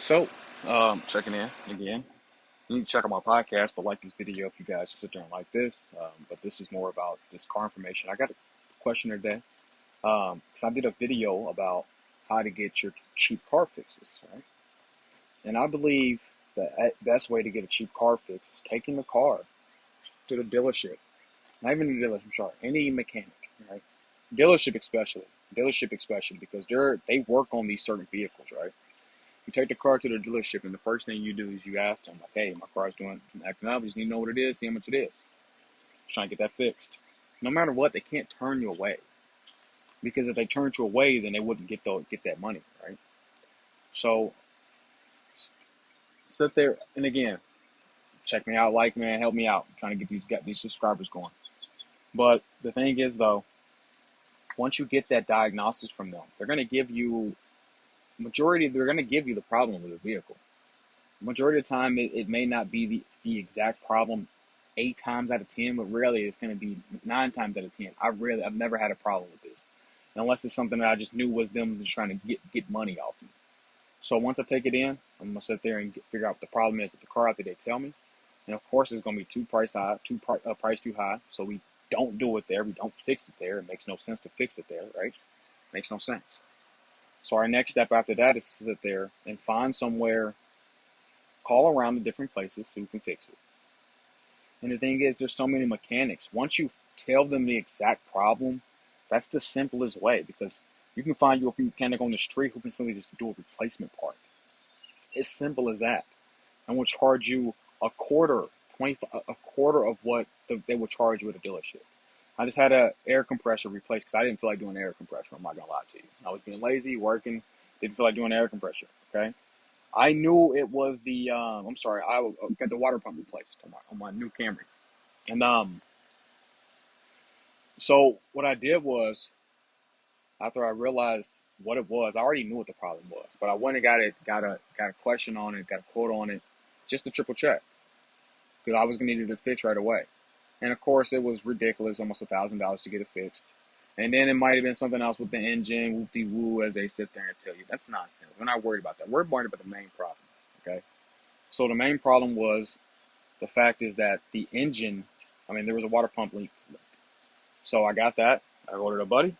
So, checking in again. You need to check out my podcast, but like this video if you guys just sit there and like this. But this is more about this car information. I got a question today. Because I did a video about how to get your cheap car fixes, right? And I believe the best way to get a cheap car fix is taking the car to the dealership. Not even the dealership, I'm sorry, any mechanic, right? Dealership especially. Dealership especially because they work on these certain vehicles, right? You take the car to the dealership, and the first thing you do is you ask them, like, hey, my car's doing some acting up. You just need to know what it is, see how much it is. Trying to get that fixed. No matter what, they can't turn you away. Because if they turned you away, then they wouldn't get that money, right? So sit there, and again, check me out, like, man, help me out. I'm trying to get these subscribers going. But the thing is, though, once you get that diagnosis from them, they're going to give you, they're going to give you the problem with the vehicle. Majority of the time, it may not be the exact problem 8 times out of 10, but rarely it's going to be 9 times out of 10. I've never had a problem with this, unless it's something that I just knew was them just trying to get money off me. So once I take it in, I'm gonna sit there and figure out what the problem is with the car after they tell me, and of course it's gonna be price too high. So we don't do it there. We don't fix it there. It makes no sense to fix it there, right? Makes no sense. So our next step after that is to sit there and find somewhere, call around to different places so we can fix it. And the thing is, there's so many mechanics. Once you tell them the exact problem, that's the simplest way because you can find you a mechanic on the street who can simply just do a replacement part. It's simple as that. And will charge you a quarter of what they would charge you at a dealership. I just had an air compressor replaced because I didn't feel like doing air compressor. I'm not gonna lie to you. I was being lazy, working, didn't feel like doing air compressor. Okay. I knew it was I'm sorry, I got the water pump replaced on my new Camry. And so what I did was, after I realized what it was, I already knew what the problem was, but I went and got a question on it, got a quote on it, just to triple check, because I was gonna need it to fix right away. And of course, it was ridiculous, almost $1,000 to get it fixed. And then it might have been something else with the engine, whoop-de-woo, as they sit there and tell you. That's nonsense. We're not worried about that. We're worried about the main problem. Okay. So the main problem was, the fact is that the engine, there was a water pump leak. So I got that. I ordered a buddy.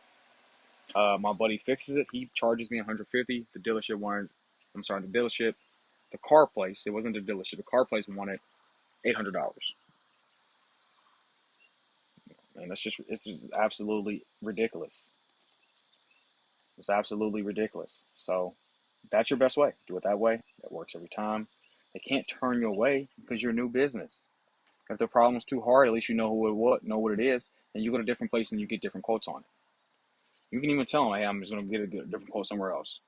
My buddy fixes it. He charges me 150. The dealership wanted, the car place. It wasn't the dealership. The car place wanted $800. And it's just absolutely ridiculous. It's absolutely ridiculous. So that's your best way. Do it that way. That works every time. They can't turn you away because you're a new business. If the problem's too hard, at least you know know what it is, and you go to a different place and you get different quotes on it. You can even tell them, hey, I'm just going to get a different quote somewhere else.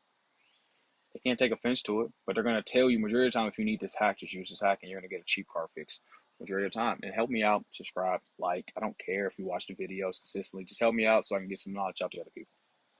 They can't take offense to it, but they're going to tell you majority of the time, if you need this hack, just use this hack and you're going to get a cheap car fix majority of the time. And help me out, subscribe, like. I don't care if you watch the videos consistently. Just help me out so I can get some knowledge out to other people.